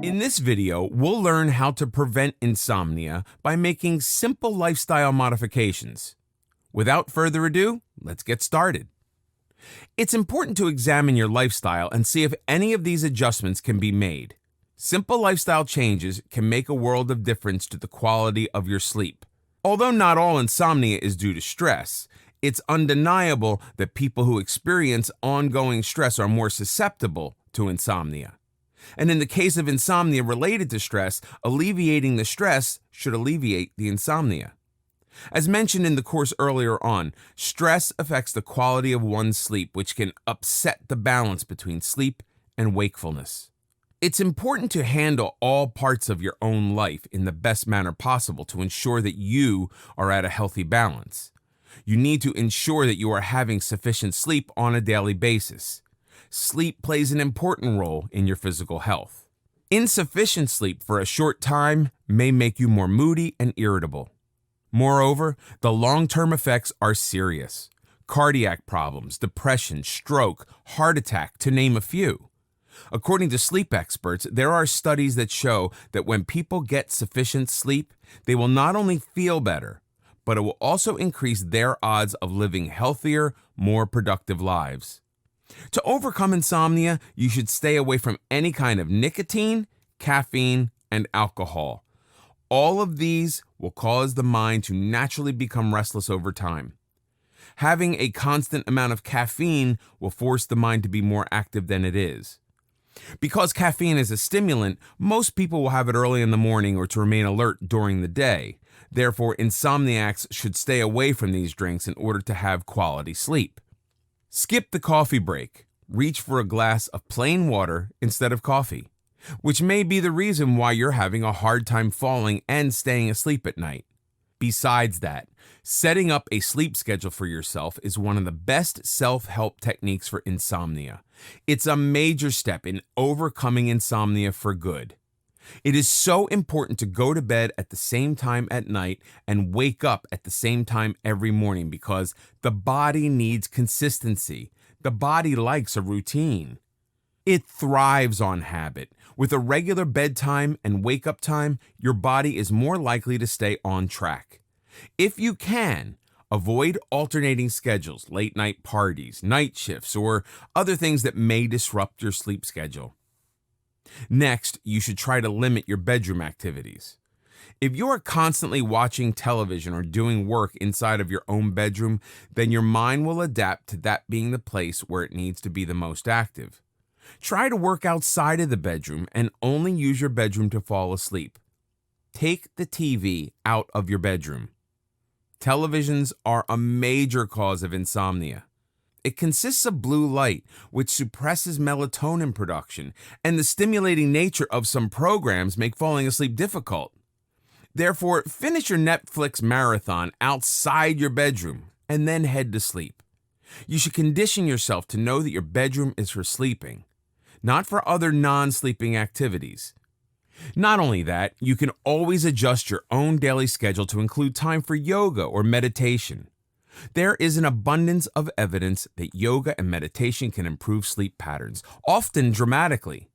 In this video, we'll learn how to prevent insomnia by making simple lifestyle modifications. Without further ado, let's get started. It's important to examine your lifestyle and see if any of these adjustments can be made. Simple lifestyle changes can make a world of difference to the quality of your sleep. Although not all insomnia is due to stress, it's undeniable that people who experience ongoing stress are more susceptible to insomnia. And in the case of insomnia related to stress, alleviating the stress should alleviate the insomnia. As mentioned in the course earlier on, stress affects the quality of one's sleep, which can upset the balance between sleep and wakefulness. It's important to handle all parts of your own life in the best manner possible to ensure that you are at a healthy balance. You need to ensure that you are having sufficient sleep on a daily basis. Sleep plays an important role in your physical health. Insufficient sleep for a short time may make you more moody and irritable. Moreover, the long-term effects are serious. Cardiac problems, depression, stroke, heart attack, to name a few. According to sleep experts, there are studies that show that when people get sufficient sleep, they will not only feel better, but it will also increase their odds of living healthier, more productive lives. To overcome insomnia, you should stay away from any kind of nicotine, caffeine, and alcohol. All of these will cause the mind to naturally become restless over time. Having a constant amount of caffeine will force the mind to be more active than it is. Because caffeine is a stimulant, most people will have it early in the morning or to remain alert during the day. Therefore, insomniacs should stay away from these drinks in order to have quality sleep. Skip the coffee break. Reach for a glass of plain water instead of coffee, which may be the reason why you're having a hard time falling and staying asleep at night. Besides that, setting up a sleep schedule for yourself is one of the best self-help techniques for insomnia. It's a major step in overcoming insomnia for good. It is so important to go to bed at the same time at night and wake up at the same time every morning because the body needs consistency. The body likes a routine. It thrives on habit. With a regular bedtime and wake-up time, your body is more likely to stay on track. If you can, avoid alternating schedules, late-night parties, night shifts, or other things that may disrupt your sleep schedule. Next, you should try to limit your bedroom activities. If you are constantly watching television or doing work inside of your own bedroom, then your mind will adapt to that being the place where it needs to be the most active. Try to work outside of the bedroom and only use your bedroom to fall asleep. Take the TV out of your bedroom. Televisions are a major cause of insomnia. It consists of blue light, which suppresses melatonin production, and the stimulating nature of some programs make falling asleep difficult. Therefore, finish your Netflix marathon outside your bedroom and then head to sleep. You should condition yourself to know that your bedroom is for sleeping, not for other non-sleeping activities. Not only that, you can always adjust your own daily schedule to include time for yoga or meditation. There is an abundance of evidence that yoga and meditation can improve sleep patterns, often dramatically.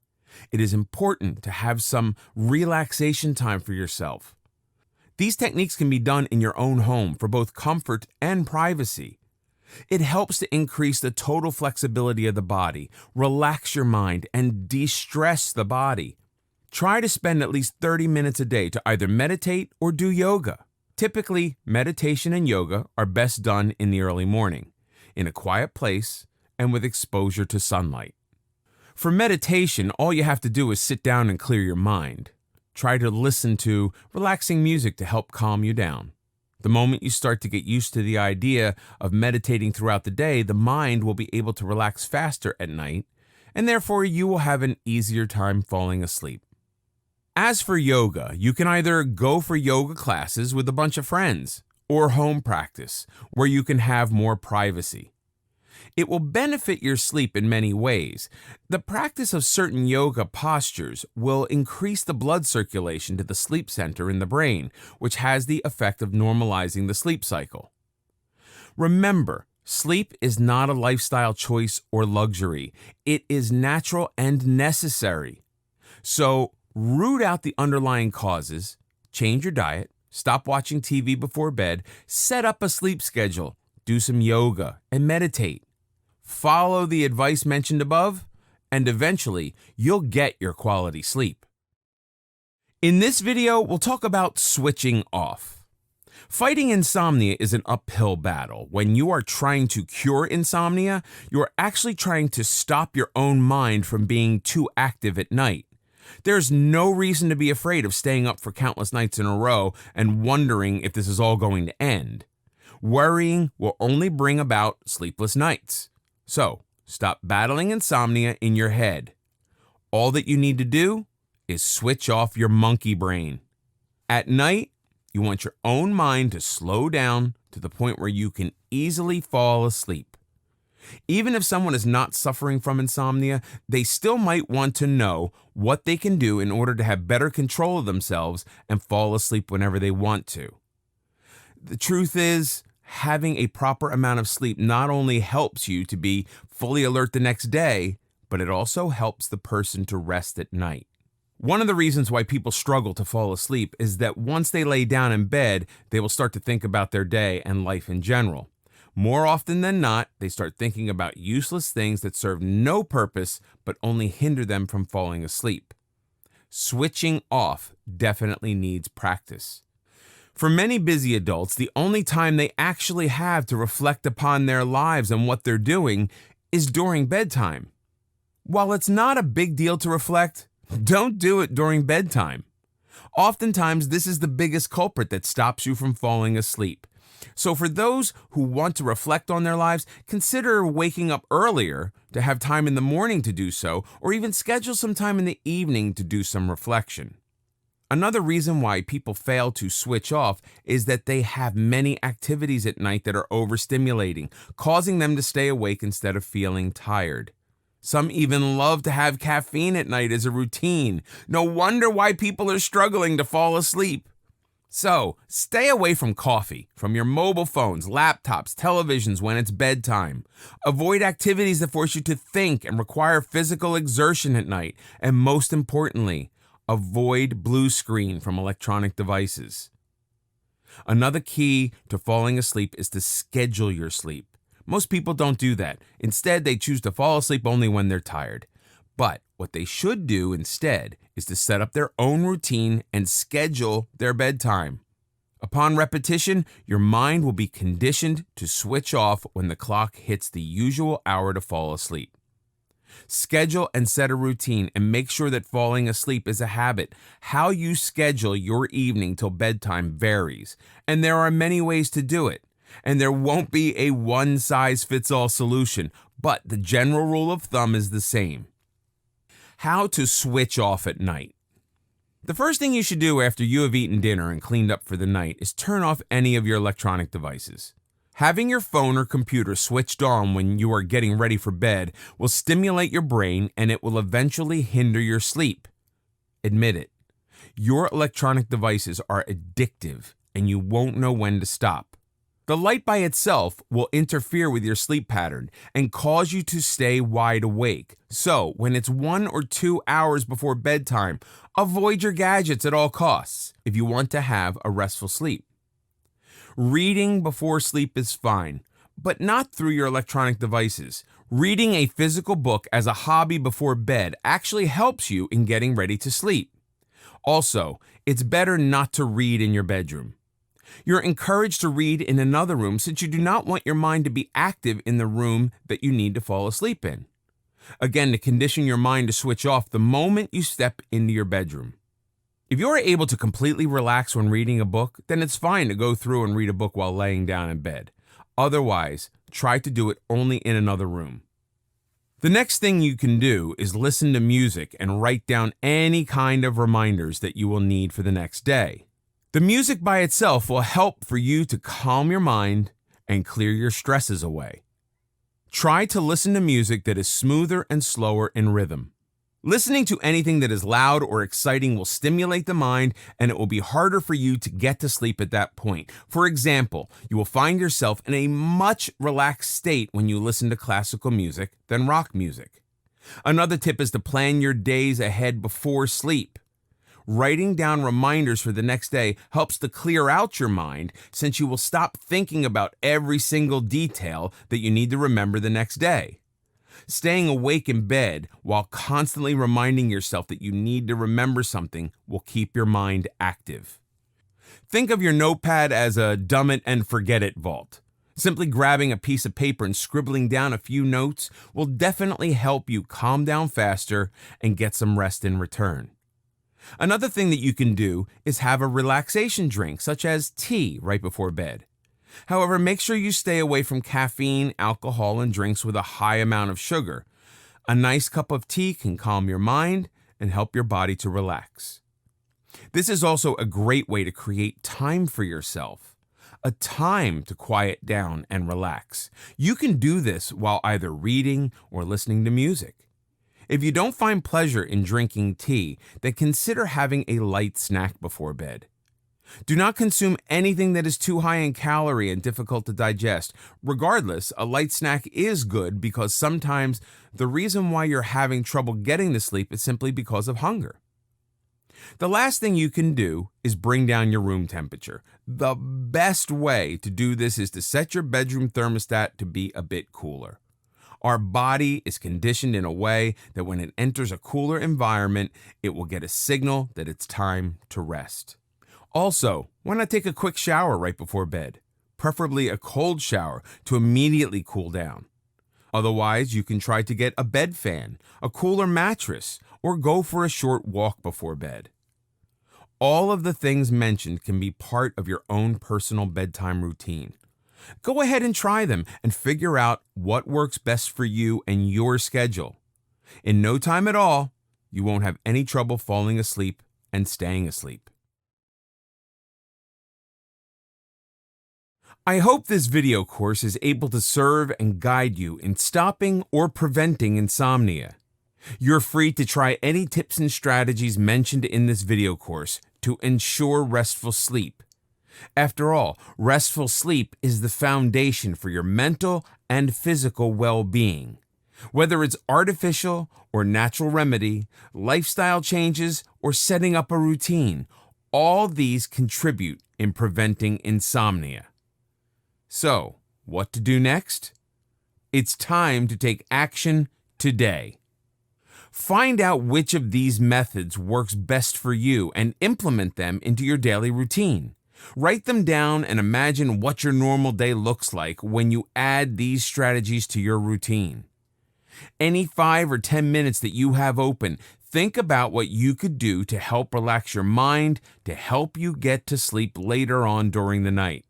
It is important to have some relaxation time for yourself. These techniques can be done in your own home for both comfort and privacy. It helps to increase the total flexibility of the body, relax your mind, and de-stress the body. Try to spend at least 30 minutes a day to either meditate or do yoga. Typically, meditation and yoga are best done in the early morning, in a quiet place, and with exposure to sunlight. For meditation, all you have to do is sit down and clear your mind. Try to listen to relaxing music to help calm you down. The moment you start to get used to the idea of meditating throughout the day, the mind will be able to relax faster at night, and therefore you will have an easier time falling asleep. As for yoga, you can either go for yoga classes with a bunch of friends or home practice, where you can have more privacy. It will benefit your sleep in many ways. The practice of certain yoga postures will increase the blood circulation to the sleep center in the brain, which has the effect of normalizing the sleep cycle. Remember, sleep is not a lifestyle choice or luxury. It is natural and necessary. So, root out the underlying causes, change your diet, stop watching TV before bed, set up a sleep schedule, do some yoga, and meditate. Follow the advice mentioned above, and eventually you'll get your quality sleep. In this video, we'll talk about switching off. Fighting insomnia is an uphill battle. When you are trying to cure insomnia, you're actually trying to stop your own mind from being too active at night. There's no reason to be afraid of staying up for countless nights in a row and wondering if this is all going to end. Worrying will only bring about sleepless nights. So, stop battling insomnia in your head. All that you need to do is switch off your monkey brain. At night, you want your own mind to slow down to the point where you can easily fall asleep. Even if someone is not suffering from insomnia, they still might want to know what they can do in order to have better control of themselves and fall asleep whenever they want to. The truth is, having a proper amount of sleep not only helps you to be fully alert the next day, but it also helps the person to rest at night. One of the reasons why people struggle to fall asleep is that once they lay down in bed, they will start to think about their day and life in general. More often than not, they start thinking about useless things that serve no purpose but only hinder them from falling asleep. Switching off definitely needs practice. For many busy adults, the only time they actually have to reflect upon their lives and what they're doing is during bedtime. While it's not a big deal to reflect, don't do it during bedtime. Oftentimes, this is the biggest culprit that stops you from falling asleep. So for those who want to reflect on their lives, consider waking up earlier to have time in the morning to do so, or even schedule some time in the evening to do some reflection. Another reason why people fail to switch off is that they have many activities at night that are overstimulating, causing them to stay awake instead of feeling tired. Some even love to have caffeine at night as a routine. No wonder why people are struggling to fall asleep. So, stay away from coffee, from your mobile phones, laptops, televisions when it's bedtime. Avoid activities that force you to think and require physical exertion at night. And most importantly, avoid blue screen from electronic devices. Another key to falling asleep is to schedule your sleep. Most people don't do that. Instead, they choose to fall asleep only when they're tired. But what they should do instead is to set up their own routine and schedule their bedtime. Upon repetition, your mind will be conditioned to switch off when the clock hits the usual hour to fall asleep. Schedule and set a routine and make sure that falling asleep is a habit. How you schedule your evening till bedtime varies, and there are many ways to do it. And there won't be a one-size-fits-all solution, but the general rule of thumb is the same. How to switch off at night. The first thing you should do after you have eaten dinner and cleaned up for the night is turn off any of your electronic devices. Having your phone or computer switched on when you are getting ready for bed will stimulate your brain, and it will eventually hinder your sleep. Admit it. Your electronic devices are addictive, and you won't know when to stop. The light by itself will interfere with your sleep pattern and cause you to stay wide awake. So, when it's 1 or 2 hours before bedtime, avoid your gadgets at all costs if you want to have a restful sleep. Reading before sleep is fine, but not through your electronic devices. Reading a physical book as a hobby before bed actually helps you in getting ready to sleep. Also, it's better not to read in your bedroom. You're encouraged to read in another room since you do not want your mind to be active in the room that you need to fall asleep in. Again, to condition your mind to switch off the moment you step into your bedroom. If you are able to completely relax when reading a book, then it's fine to go through and read a book while laying down in bed. Otherwise, try to do it only in another room. The next thing you can do is listen to music and write down any kind of reminders that you will need for the next day. The music by itself will help for you to calm your mind and clear your stresses away. Try to listen to music that is smoother and slower in rhythm. Listening to anything that is loud or exciting will stimulate the mind, and it will be harder for you to get to sleep at that point. For example, you will find yourself in a much relaxed state when you listen to classical music than rock music. Another tip is to plan your days ahead before sleep. Writing down reminders for the next day helps to clear out your mind, since you will stop thinking about every single detail that you need to remember the next day. Staying awake in bed while constantly reminding yourself that you need to remember something will keep your mind active. Think of your notepad as a dumb it and forget it vault. Simply grabbing a piece of paper and scribbling down a few notes will definitely help you calm down faster and get some rest in return. Another thing that you can do is have a relaxation drink, such as tea, right before bed. However, make sure you stay away from caffeine, alcohol, and drinks with a high amount of sugar. A nice cup of tea can calm your mind and help your body to relax. This is also a great way to create time for yourself, a time to quiet down and relax. You can do this while either reading or listening to music. If you don't find pleasure in drinking tea, then consider having a light snack before bed. Do not consume anything that is too high in calorie and difficult to digest. Regardless, a light snack is good because sometimes the reason why you're having trouble getting to sleep is simply because of hunger. The last thing you can do is bring down your room temperature. The best way to do this is to set your bedroom thermostat to be a bit cooler. Our body is conditioned in a way that when it enters a cooler environment, it will get a signal that it's time to rest. Also, why not take a quick shower right before bed? Preferably a cold shower to immediately cool down. Otherwise, you can try to get a bed fan, a cooler mattress, or go for a short walk before bed. All of the things mentioned can be part of your own personal bedtime routine. Go ahead and try them and figure out what works best for you and your schedule. In no time at all, you won't have any trouble falling asleep and staying asleep. I hope this video course is able to serve and guide you in stopping or preventing insomnia. You're free to try any tips and strategies mentioned in this video course to ensure restful sleep. After all, restful sleep is the foundation for your mental and physical well-being. Whether it's artificial or natural remedy, lifestyle changes, or setting up a routine, all these contribute in preventing insomnia. So, what to do next? It's time to take action today. Find out which of these methods works best for you and implement them into your daily routine. Write them down and imagine what your normal day looks like when you add these strategies to your routine. Any 5 or 10 minutes that you have open, think about what you could do to help relax your mind, to help you get to sleep later on during the night.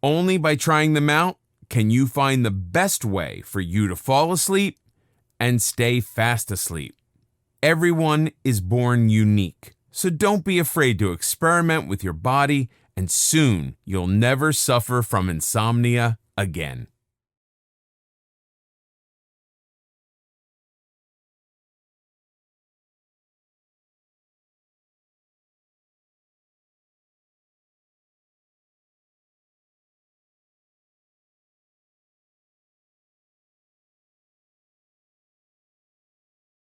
Only by trying them out can you find the best way for you to fall asleep and stay fast asleep. Everyone is born unique, so don't be afraid to experiment with your body, and soon you'll never suffer from insomnia again.